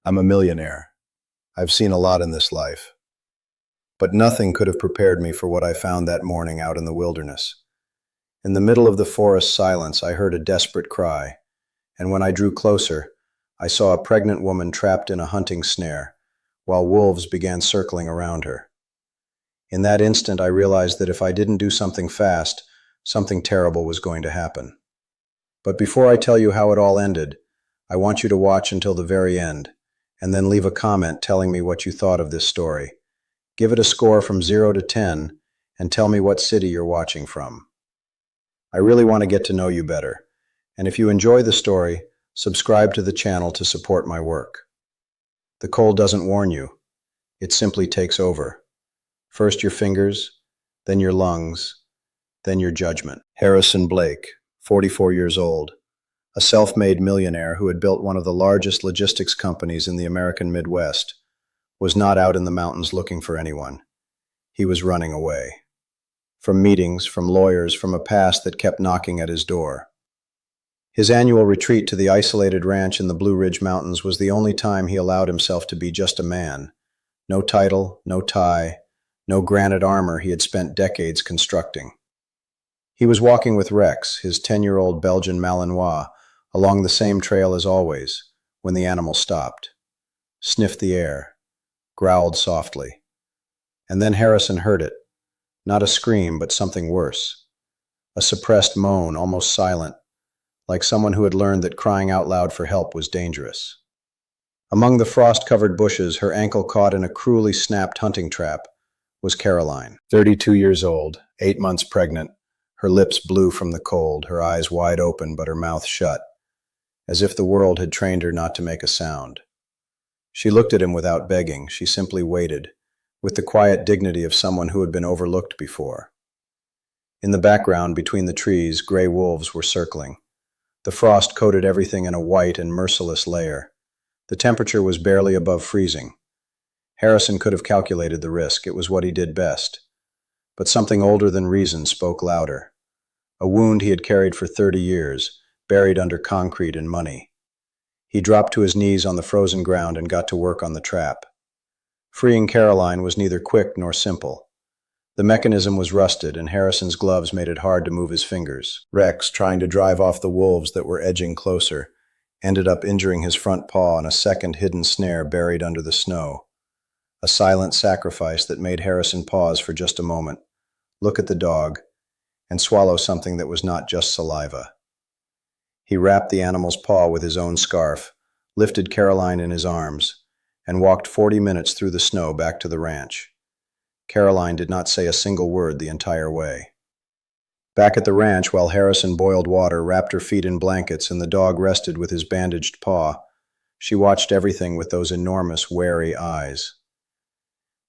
I'm a millionaire. I've seen a lot in this life, but nothing could have prepared me for what I found that morning out in the wilderness. In the middle of the forest silence, I heard a desperate cry, and when I drew closer, I saw a pregnant woman trapped in a hunting snare, while wolves began circling around her. In that instant, I realized that if I didn't do something fast, something terrible was going to happen. But before I tell you how it all ended, I want you to watch until the very end, and then leave a comment telling me what you thought of this story. Give it a score from 0 to 10, and tell me what city you're watching from. I really want to get to know you better, and if you enjoy the story, subscribe to the channel to support my work. The cold doesn't warn you, it simply takes over. First your fingers, then your lungs, then your judgment. Harrison Blake, 44 years old, a self-made millionaire who had built one of the largest logistics companies in the American Midwest, was not out in the mountains looking for anyone. He was running away. From meetings, from lawyers, from a past that kept knocking at his door. His annual retreat to the isolated ranch in the Blue Ridge Mountains was the only time he allowed himself to be just a man. No title, no tie, no granite armor he had spent decades constructing. He was walking with Rex, his 10-year-old Belgian Malinois, along the same trail as always, when the animal stopped, sniffed the air, growled softly. And then Harrison heard it, not a scream, but something worse. A suppressed moan, almost silent, like someone who had learned that crying out loud for help was dangerous. Among the frost-covered bushes, her ankle caught in a cruelly snapped hunting trap, was Caroline, 32 years old, 8 months pregnant, her lips blue from the cold, her eyes wide open but her mouth shut, as if the world had trained her not to make a sound. She looked at him without begging. She simply waited, with the quiet dignity of someone who had been overlooked before. In the background, between the trees, gray wolves were circling. The frost coated everything in a white and merciless layer. The temperature was barely above freezing. Harrison could have calculated the risk. It was what he did best. But something older than reason spoke louder. A wound he had carried for 30 years, buried under concrete and money. He dropped to his knees on the frozen ground and got to work on the trap. Freeing Caroline was neither quick nor simple. The mechanism was rusted, and Harrison's gloves made it hard to move his fingers. Rex, trying to drive off the wolves that were edging closer, ended up injuring his front paw on a second hidden snare buried under the snow. A silent sacrifice that made Harrison pause for just a moment, look at the dog, and swallow something that was not just saliva. He wrapped the animal's paw with his own scarf, lifted Caroline in his arms, and walked 40 minutes through the snow back to the ranch. Caroline did not say a single word the entire way. Back at the ranch, while Harrison boiled water, wrapped her feet in blankets, and the dog rested with his bandaged paw, she watched everything with those enormous, wary eyes.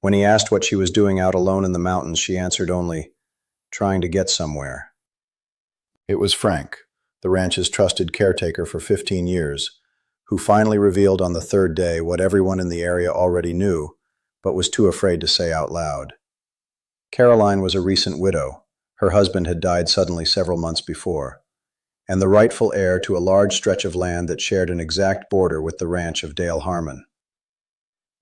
When he asked what she was doing out alone in the mountains, she answered only, "Trying to get somewhere." It was Frank, the ranch's trusted caretaker for 15 years, who finally revealed on the third day what everyone in the area already knew, but was too afraid to say out loud. Caroline was a recent widow. Her husband had died suddenly several months before, and the rightful heir to a large stretch of land that shared an exact border with the ranch of Dale Harmon.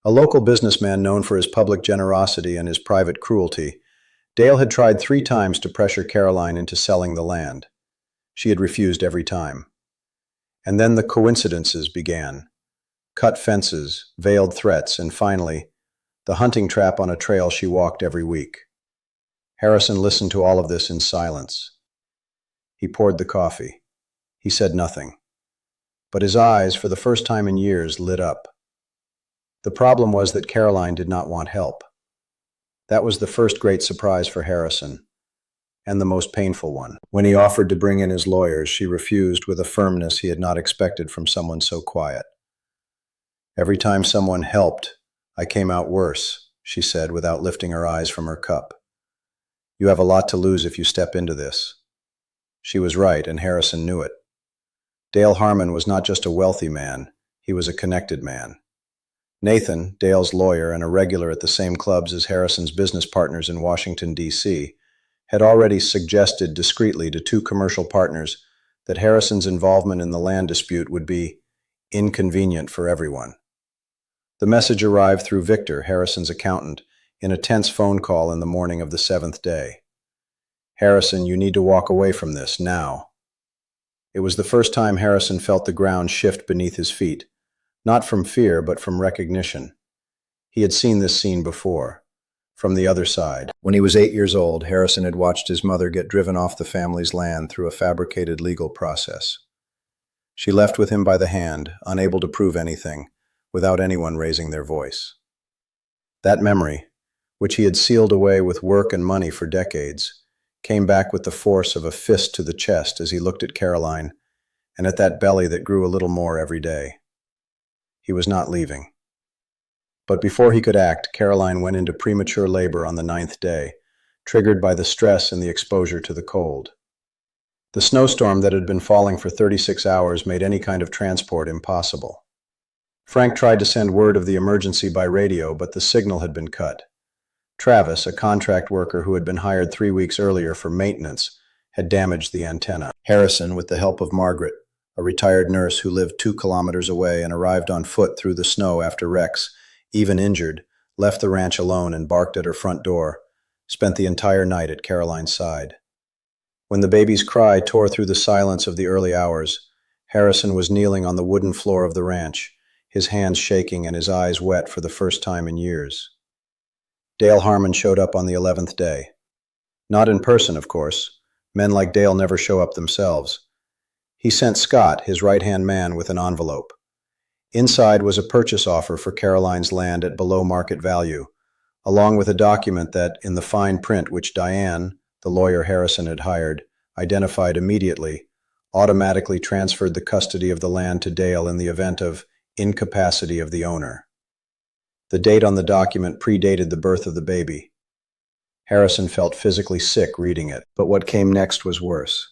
A local businessman known for his public generosity and his private cruelty, Dale had tried 3 times to pressure Caroline into selling the land. She had refused every time. And then the coincidences began. Cut fences, veiled threats, and finally, the hunting trap on a trail she walked every week. Harrison listened to all of this in silence. He poured the coffee. He said nothing. But his eyes, for the first time in years, lit up. The problem was that Caroline did not want help. That was the first great surprise for Harrison, and the most painful one. When he offered to bring in his lawyers, she refused with a firmness he had not expected from someone so quiet. "Every time someone helped, I came out worse," she said without lifting her eyes from her cup. "You have a lot to lose if you step into this." She was right, and Harrison knew it. Dale Harmon was not just a wealthy man, he was a connected man. Nathan, Dale's lawyer and a regular at the same clubs as Harrison's business partners in Washington, D.C., had already suggested discreetly to 2 commercial partners that Harrison's involvement in the land dispute would be inconvenient for everyone. The message arrived through Victor, Harrison's accountant, in a tense phone call in the morning of the seventh day. "Harrison, you need to walk away from this, now." It was the first time Harrison felt the ground shift beneath his feet, not from fear, but from recognition. He had seen this scene before, from the other side. When he was 8 years old, Harrison had watched his mother get driven off the family's land through a fabricated legal process. She left with him by the hand, unable to prove anything, without anyone raising their voice. That memory, which he had sealed away with work and money for decades, came back with the force of a fist to the chest as he looked at Caroline and at that belly that grew a little more every day. He was not leaving. But before he could act, Caroline went into premature labor on the 9th day, triggered by the stress and the exposure to the cold. The snowstorm that had been falling for 36 hours made any kind of transport impossible. Frank tried to send word of the emergency by radio, but the signal had been cut. Travis, a contract worker who had been hired 3 weeks earlier for maintenance, had damaged the antenna. Harrison, with the help of Margaret, a retired nurse who lived 2 kilometers away and arrived on foot through the snow after Rex, even injured, left the ranch alone and barked at her front door, spent the entire night at Caroline's side. When the baby's cry tore through the silence of the early hours, Harrison was kneeling on the wooden floor of the ranch, his hands shaking and his eyes wet for the first time in years. Dale Harmon showed up on the 11th day. Not in person, of course. Men like Dale never show up themselves. He sent Scott, his right-hand man, with an envelope. Inside was a purchase offer for Caroline's land at below market value, along with a document that, in the fine print which Diane, the lawyer Harrison had hired, identified immediately, automatically transferred the custody of the land to Dale in the event of incapacity of the owner. The date on the document predated the birth of the baby. Harrison felt physically sick reading it, but what came next was worse.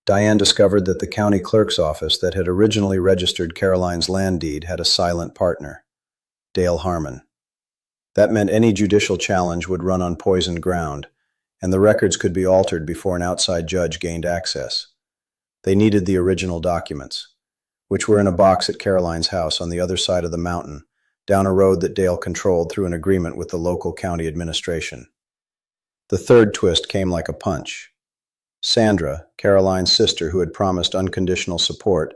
Diane discovered that the county clerk's office that had originally registered Caroline's land deed had a silent partner, Dale Harmon. That meant any judicial challenge would run on poisoned ground, and the records could be altered before an outside judge gained access. They needed the original documents, which were in a box at Caroline's house on the other side of the mountain, down a road that Dale controlled through an agreement with the local county administration. The third twist came like a punch. Sandra, Caroline's sister who had promised unconditional support,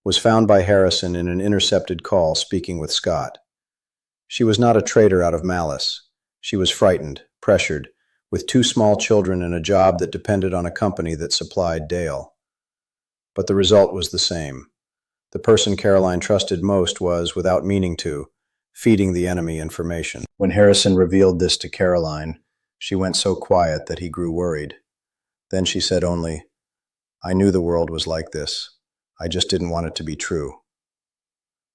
was found by Harrison in an intercepted call speaking with Scott. She was not a traitor out of malice. She was frightened, pressured, with 2 small children and a job that depended on a company that supplied Dale. But the result was the same. The person Caroline trusted most was, without meaning to, feeding the enemy information. When Harrison revealed this to Caroline, she went so quiet that he grew worried. Then she said only, "I knew the world was like this. I just didn't want it to be true."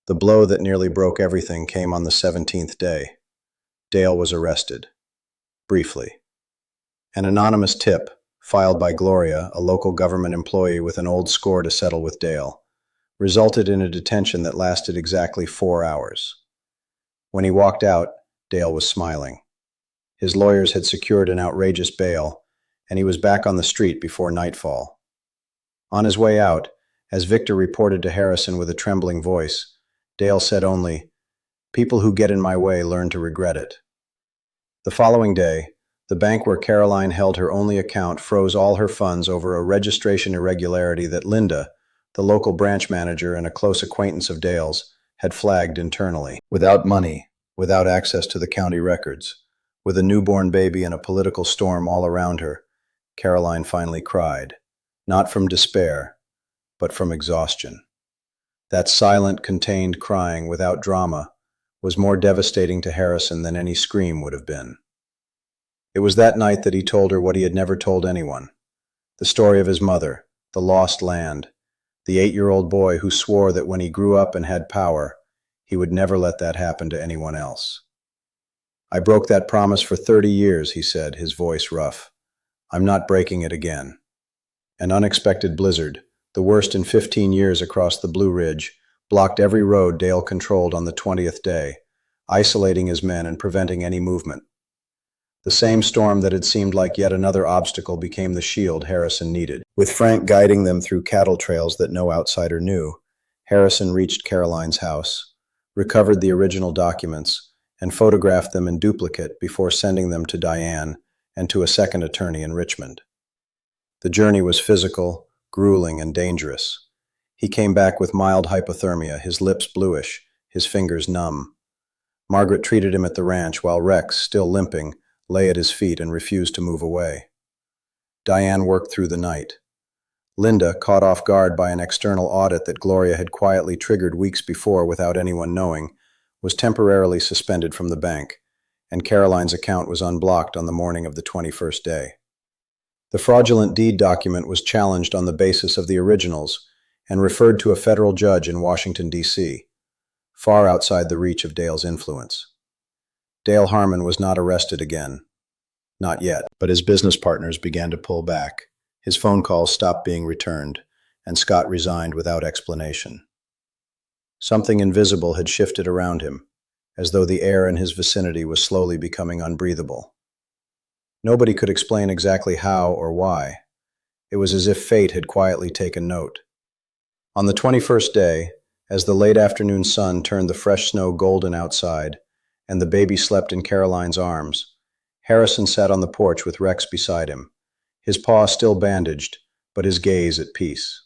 The blow that nearly broke everything came on the 17th day. Dale was arrested. Briefly. An anonymous tip, filed by Gloria, a local government employee with an old score to settle with Dale, resulted in a detention that lasted exactly 4 hours. When he walked out, Dale was smiling. His lawyers had secured an outrageous bail, and he was back on the street before nightfall. On his way out, as Victor reported to Harrison with a trembling voice, Dale said only, "People who get in my way learn to regret it." The following day, the bank where Caroline held her only account froze all her funds over a registration irregularity that Linda, the local branch manager and a close acquaintance of Dale's, had flagged internally. Without money, without access to the county records, with a newborn baby and a political storm all around her, Caroline finally cried, not from despair, but from exhaustion. That silent, contained crying without drama was more devastating to Harrison than any scream would have been. It was that night that he told her what he had never told anyone, the story of his mother, the lost land, the 8-year-old boy who swore that when he grew up and had power, he would never let that happen to anyone else. "I broke that promise for 30 years, he said, his voice rough. "I'm not breaking it again." An unexpected blizzard, the worst in 15 years across the Blue Ridge, blocked every road Dale controlled on the 20th day, isolating his men and preventing any movement. The same storm that had seemed like yet another obstacle became the shield Harrison needed. With Frank guiding them through cattle trails that no outsider knew, Harrison reached Caroline's house, recovered the original documents, and photographed them in duplicate before sending them to Diane and to a second attorney in Richmond. The journey was physical, grueling, and dangerous. He came back with mild hypothermia, his lips bluish, his fingers numb. Margaret treated him at the ranch while Rex, still limping, lay at his feet and refused to move away. Diane worked through the night. Linda, caught off guard by an external audit that Gloria had quietly triggered weeks before without anyone knowing, was temporarily suspended from the bank, and Caroline's account was unblocked on the morning of the 21st day. The fraudulent deed document was challenged on the basis of the originals and referred to a federal judge in Washington, D.C., far outside the reach of Dale's influence. Dale Harmon was not arrested again. Not yet, but his business partners began to pull back. His phone calls stopped being returned, and Scott resigned without explanation. Something invisible had shifted around him, as though the air in his vicinity was slowly becoming unbreathable. Nobody could explain exactly how or why. It was as if fate had quietly taken note. On the 21st day, as the late afternoon sun turned the fresh snow golden outside, and the baby slept in Caroline's arms, Harrison sat on the porch with Rex beside him, his paw still bandaged, but his gaze at peace.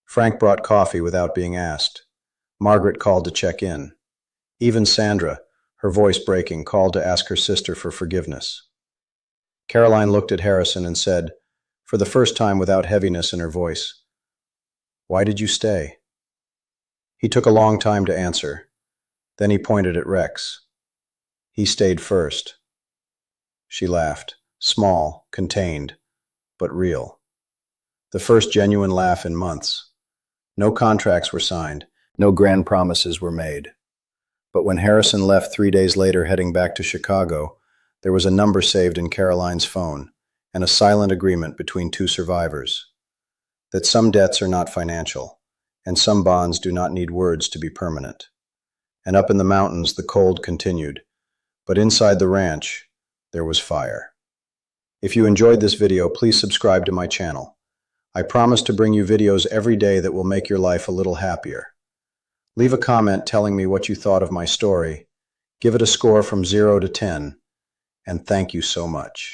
Frank brought coffee without being asked. Margaret called to check in. Even Sandra, her voice breaking, called to ask her sister for forgiveness. Caroline looked at Harrison and said, for the first time without heaviness in her voice, "Why did you stay?" He took a long time to answer. Then he pointed at Rex. "He stayed first." She laughed, small, contained, but real. The first genuine laugh in months. No contracts were signed, no grand promises were made. But when Harrison left 3 days later heading back to Chicago, there was a number saved in Caroline's phone, and a silent agreement between two survivors. That some debts are not financial, and some bonds do not need words to be permanent. And up in the mountains the cold continued, but inside the ranch there was fire. If you enjoyed this video, please subscribe to my channel. I promise to bring you videos every day that will make your life a little happier. Leave a comment telling me what you thought of my story. Give it a score from 0 to 10, and thank you so much.